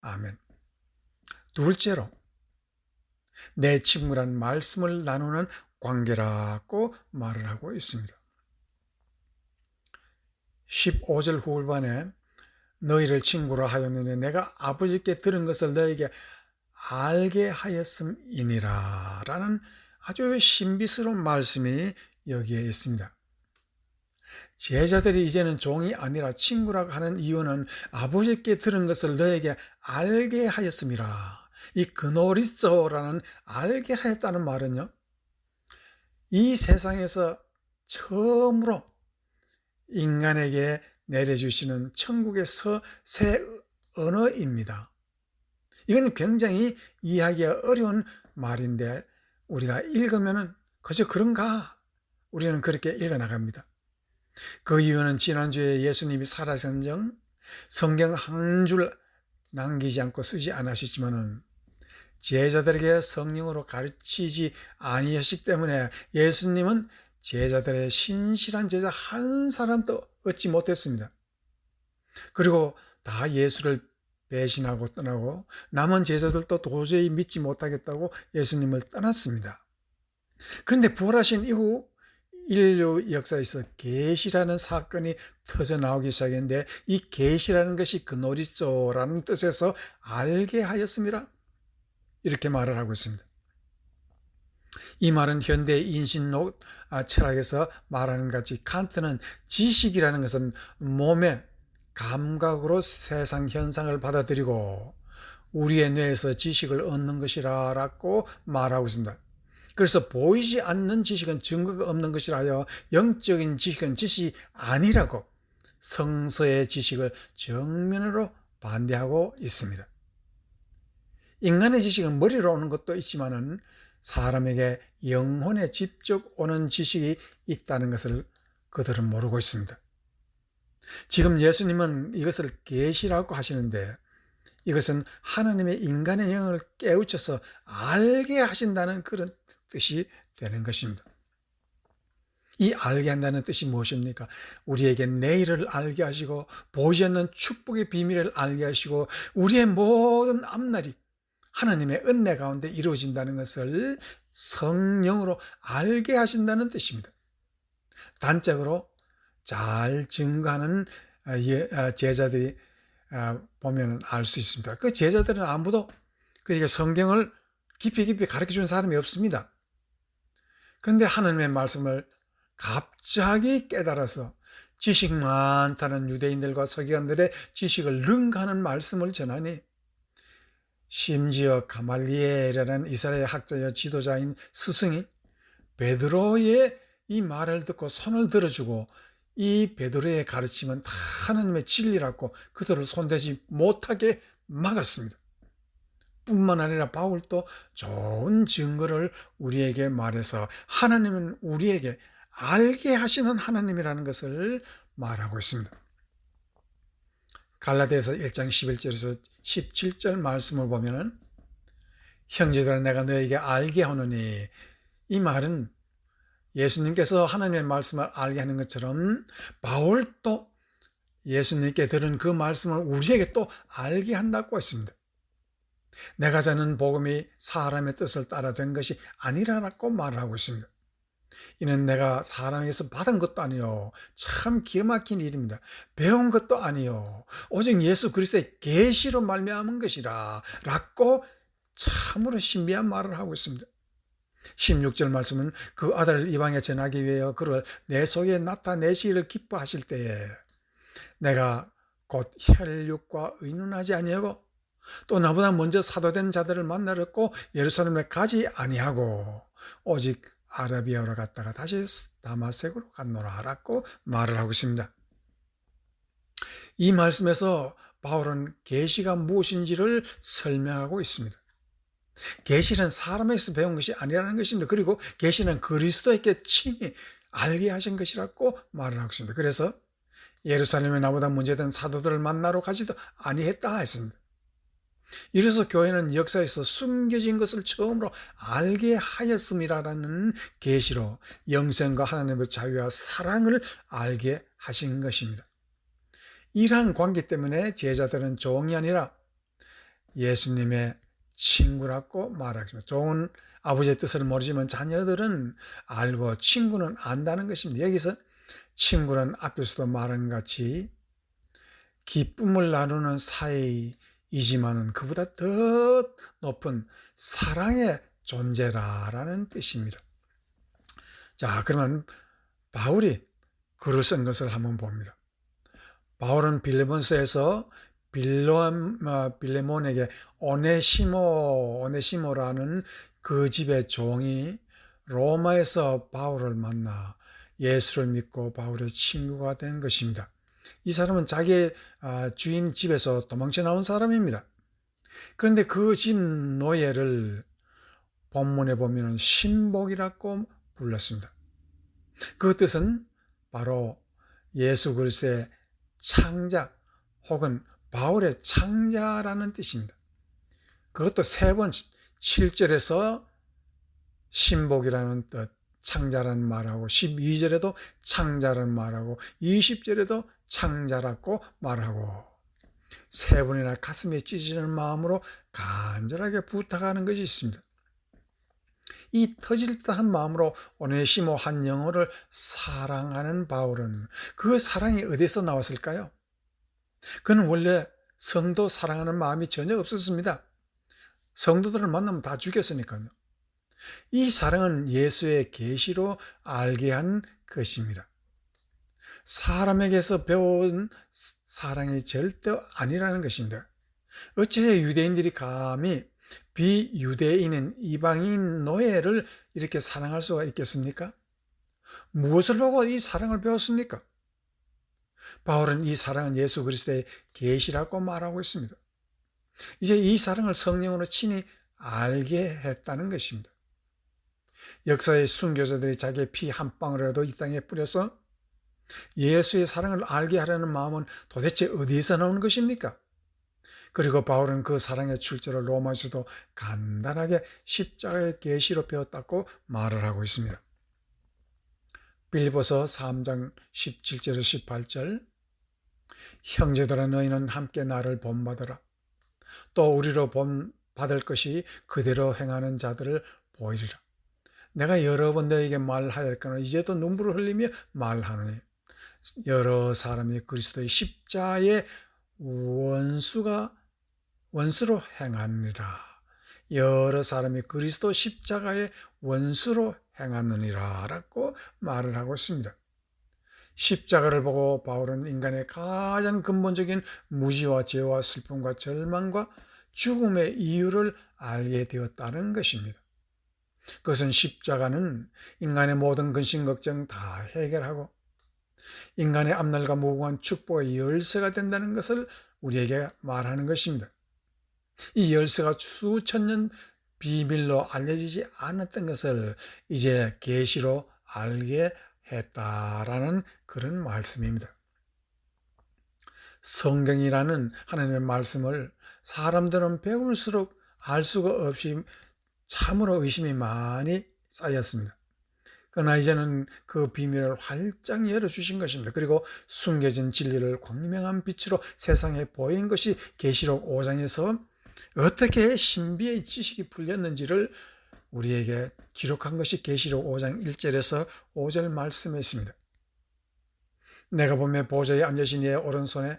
아멘. 둘째로, 내 친구란 말씀을 나누는 관계라고 말을 하고 있습니다. 15절 후반에 너희를 친구로 하였느니 내가 아버지께 들은 것을 너에게 알게 하였음이니라 라는 아주 신비스러운 말씀이 여기에 있습니다. 제자들이 이제는 종이 아니라 친구라고 하는 이유는 아버지께 들은 것을 너에게 알게 하였음이라. 이 그노리쏘라는 알게 하였다는 말은요, 이 세상에서 처음으로 인간에게 내려주시는 천국의 새 언어입니다. 이건 굉장히 이해하기가 어려운 말인데 우리가 읽으면 그저 그런가? 우리는 그렇게 읽어나갑니다. 그 이유는 지난주에 예수님이 살아계신 정 성경 한 줄 남기지 않고 쓰지 않으셨지만은 제자들에게 성령으로 가르치지 아니하시기 때문에 예수님은 제자들의 신실한 제자 한 사람도 얻지 못했습니다. 그리고 다 예수를 배신하고 떠나고 남은 제자들도 도저히 믿지 못하겠다고 예수님을 떠났습니다. 그런데 부활하신 이후 인류 역사에서 계시라는 사건이 터져 나오기 시작했는데 이 계시라는 것이 그노리쏘라는 뜻에서 알게 하였습니다. 이렇게 말을 하고 있습니다. 이 말은 현대 인신론 철학에서 말하는 같이 칸트는 지식이라는 것은 몸의 감각으로 세상 현상을 받아들이고 우리의 뇌에서 지식을 얻는 것이라고 말하고 있습니다. 그래서 보이지 않는 지식은 증거가 없는 것이라 하여 영적인 지식은 지식이 아니라고 성서의 지식을 정면으로 반대하고 있습니다. 인간의 지식은 머리로 오는 것도 있지만은 사람에게 영혼에 직접 오는 지식이 있다는 것을 그들은 모르고 있습니다. 지금 예수님은 이것을 계시라고 하시는데 이것은 하나님의 인간의 영을 깨우쳐서 알게 하신다는 그런 뜻이 되는 것입니다. 이 알게 한다는 뜻이 무엇입니까? 우리에게 내일을 알게 하시고 보이지 않는 축복의 비밀을 알게 하시고 우리의 모든 앞날이 하나님의 은혜 가운데 이루어진다는 것을 성령으로 알게 하신다는 뜻입니다. 단적으로 잘 증거하는 제자들이 보면 알 수 있습니다. 그 제자들은 아무도 그에게 성경을 깊이 가르쳐준 사람이 없습니다. 그런데 하나님의 말씀을 갑자기 깨달아서 지식 많다는 유대인들과 서기관들의 지식을 능가하는 말씀을 전하니 심지어 가말리엘이라는 이스라엘 학자여 지도자인 스승이 베드로의 이 말을 듣고 손을 들어주고 이 베드로의 가르침은 다 하나님의 진리라고 그들을 손대지 못하게 막았습니다. 뿐만 아니라 바울도 좋은 증거를 우리에게 말해서 하나님은 우리에게 알게 하시는 하나님이라는 것을 말하고 있습니다. 갈라디아서 1장 11절에서 17절 말씀을 보면 형제들아 내가 너에게 알게 하노니 이 말은 예수님께서 하나님의 말씀을 알게 하는 것처럼 바울도 예수님께 들은 그 말씀을 우리에게 또 알게 한다고 했습니다. 내가 전한 복음이 사람의 뜻을 따라 된 것이 아니라고 말을 하고 있습니다. 이는 내가 사람에게서 받은 것도 아니요 참 기가 막힌 일입니다. 배운 것도 아니요 오직 예수 그리스도의 계시로 말미암은 것이라 라고 참으로 신비한 말을 하고 있습니다. 16절 말씀은 그 아들을 이방에 전하기 위하여 그를 내 속에 나타내시기를 기뻐하실 때에 내가 곧 혈육과 의논하지 아니하고 또 나보다 먼저 사도된 자들을 만나렀고 예루살렘에 가지 아니하고 오직 아라비아로 갔다가 다시 다마섹으로 갔노라 라고 말을 하고 있습니다. 이 말씀에서 바울은 계시가 무엇인지를 설명하고 있습니다. 계시는 사람에게서 배운 것이 아니라는 것입니다. 그리고 계시는 그리스도에게 친히 알게 하신 것이라고 말을 하고 있습니다. 그래서 예루살렘에 나보다 문제된 사도들을 만나러 가지도 아니했다 했습니다. 이래서 교회는 역사에서 숨겨진 것을 처음으로 알게 하였음이라는 계시로 영생과 하나님의 자유와 사랑을 알게 하신 것입니다. 이러한 관계 때문에 제자들은 종이 아니라 예수님의 친구라고 말하겠습니다. 좋은 아버지의 뜻을 모르지만 자녀들은 알고 친구는 안다는 것입니다. 여기서 친구는 앞에서도 말한 같이 기쁨을 나누는 사이이지만은 그보다 더 높은 사랑의 존재라는 뜻입니다. 자, 그러면 바울이 글을 쓴 것을 한번 봅니다. 바울은 빌레몬서에서 빌레몬에게 오네시모라는 그 집의 종이 로마에서 바울을 만나 예수를 믿고 바울의 친구가 된 것입니다. 이 사람은 자기의 주인 집에서 도망쳐 나온 사람입니다. 그런데 그 집 노예를 본문에 보면 신복이라고 불렀습니다. 그 뜻은 바로 예수 그리스도의 창자 혹은 바울의 창자라는 뜻입니다. 그것도 3번 7절에서 신복이라는 뜻, 창자라는 말하고 12절에도 창자라는 말하고 20절에도 창자라고 말하고 3번이나 가슴에 찢어지는 마음으로 간절하게 부탁하는 것이 있습니다. 이 터질 듯한 마음으로 오네시모 한 영혼을 사랑하는 바울은 그 사랑이 어디서 나왔을까요? 그는 원래 성도 사랑하는 마음이 전혀 없었습니다. 성도들을 만나면 다 죽였으니까요. 이 사랑은 예수의 계시로 알게 한 것입니다. 사람에게서 배운 사랑이 절대 아니라는 것입니다. 어째 유대인들이 감히 비유대인인 이방인 노예를 이렇게 사랑할 수가 있겠습니까? 무엇을 보고 이 사랑을 배웠습니까? 바울은 이 사랑은 예수 그리스도의 계시라고 말하고 있습니다. 이제 이 사랑을 성령으로 친히 알게 했다는 것입니다. 역사의 순교자들이 자기의 피 한 방울이라도 이 땅에 뿌려서 예수의 사랑을 알게 하려는 마음은 도대체 어디에서 나오는 것입니까? 그리고 바울은 그 사랑의 출처를 로마에서도 간단하게 십자가의 계시로 배웠다고 말을 하고 있습니다. 빌립보서 3장 17절에서 18절 형제들아 너희는 함께 나를 본받으라. 또 우리로 본받을 것이 그대로 행하는 자들을 보이리라. 내가 여러 번 너에게 말하였거나 이제도 눈물을 흘리며 말하노니 여러 사람이 그리스도의 십자의 원수로 행하느니라. 여러 사람이 그리스도 십자가의 원수로 행하느니라 라고 말을 하고 있습니다. 십자가를 보고 바울은 인간의 가장 근본적인 무지와 죄와 슬픔과 절망과 죽음의 이유를 알게 되었다는 것입니다. 그것은 십자가는 인간의 모든 근심 걱정 다 해결하고 인간의 앞날과 무궁한 축복의 열쇠가 된다는 것을 우리에게 말하는 것입니다. 이 열쇠가 수천 년 비밀로 알려지지 않았던 것을 이제 계시로 알게 했다라는 그런 말씀입니다. 성경이라는 하나님의 말씀을 사람들은 배울수록 알 수가 없이 참으로 의심이 많이 쌓였습니다. 그러나 이제는 그 비밀을 활짝 열어주신 것입니다. 그리고 숨겨진 진리를 광명한 빛으로 세상에 보인 것이 계시록 5장에서 어떻게 신비의 지식이 풀렸는지를 우리에게 기록한 것이 계시록 5장 1절에서 5절 말씀에 있습니다. 내가 보매 보좌에 앉으신 이의 오른손에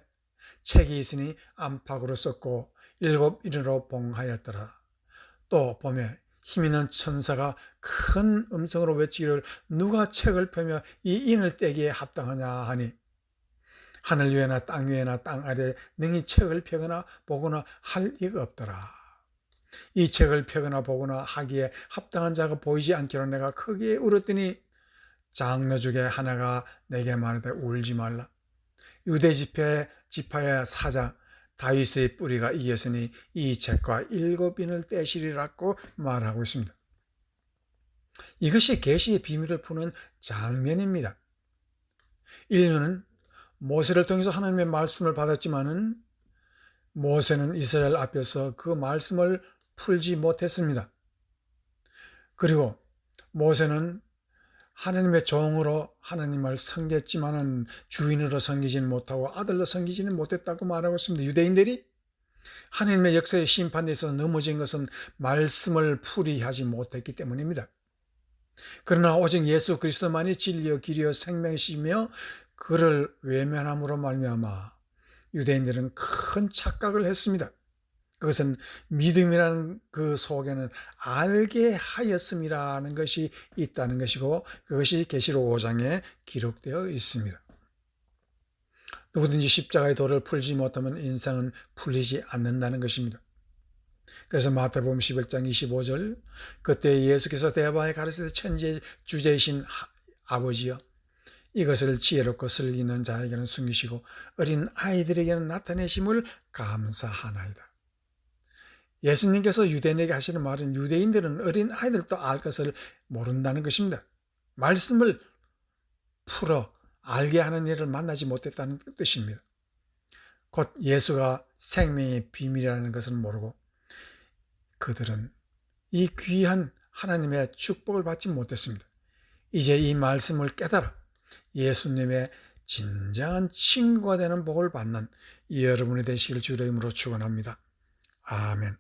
책이 있으니 안팎으로 썼고 7 인으로 봉하였더라. 또 보매 힘있는 천사가 큰 음성으로 외치기를 누가 책을 펴며 이 인을 떼기에 합당하냐 하니 하늘 위에나 땅 위에나 땅 아래에 능히 책을 펴거나 보거나 할 리가 없더라. 이 책을 펴거나 보거나 하기에 합당한 자가 보이지 않기로 내가 크게 울었더니 장로 중에 하나가 내게 말하되 울지 말라. 유대 지파의 사자 다윗의 뿌리가 이겼으니 이 책과 7인을 떼시리라고 말하고 있습니다. 이것이 계시의 비밀을 푸는 장면입니다. 인류는 모세를 통해서 하나님의 말씀을 받았지만은 모세는 이스라엘 앞에서 그 말씀을 풀지 못했습니다. 그리고 모세는 하나님의 종으로 하나님을 섬겼지만은 주인으로 섬기지는 못하고 아들로 섬기지는 못했다고 말하고 있습니다. 유대인들이 하나님의 역사의 심판에 있어서 넘어진 것은 말씀을 풀이하지 못했기 때문입니다. 그러나 오직 예수 그리스도만이 진리요 길이요 생명이시며 그를 외면함으로 말미암아 유대인들은 큰 착각을 했습니다. 그것은 믿음이라는 그 속에는 알게 하였음이라는 것이 있다는 것이고 그것이 계시록 5장에 기록되어 있습니다. 누구든지 십자가의 도를 풀지 못하면 인생은 풀리지 않는다는 것입니다. 그래서 마태복음 11장 25절 그때 예수께서 대바에 가르치되 천지의 주제이신 아버지여 이것을 지혜롭고 슬기는 자에게는 숨기시고 어린 아이들에게는 나타내심을 감사하나이다. 예수님께서 유대인에게 하시는 말은 유대인들은 어린 아이들도 알 것을 모른다는 것입니다. 말씀을 풀어 알게 하는 일을 만나지 못했다는 뜻입니다. 곧 예수가 생명의 비밀이라는 것을 모르고 그들은 이 귀한 하나님의 축복을 받지 못했습니다. 이제 이 말씀을 깨달아 예수님의 진정한 친구가 되는 복을 받는 여러분이 되시길 주의 이름으로 축원합니다. 아멘.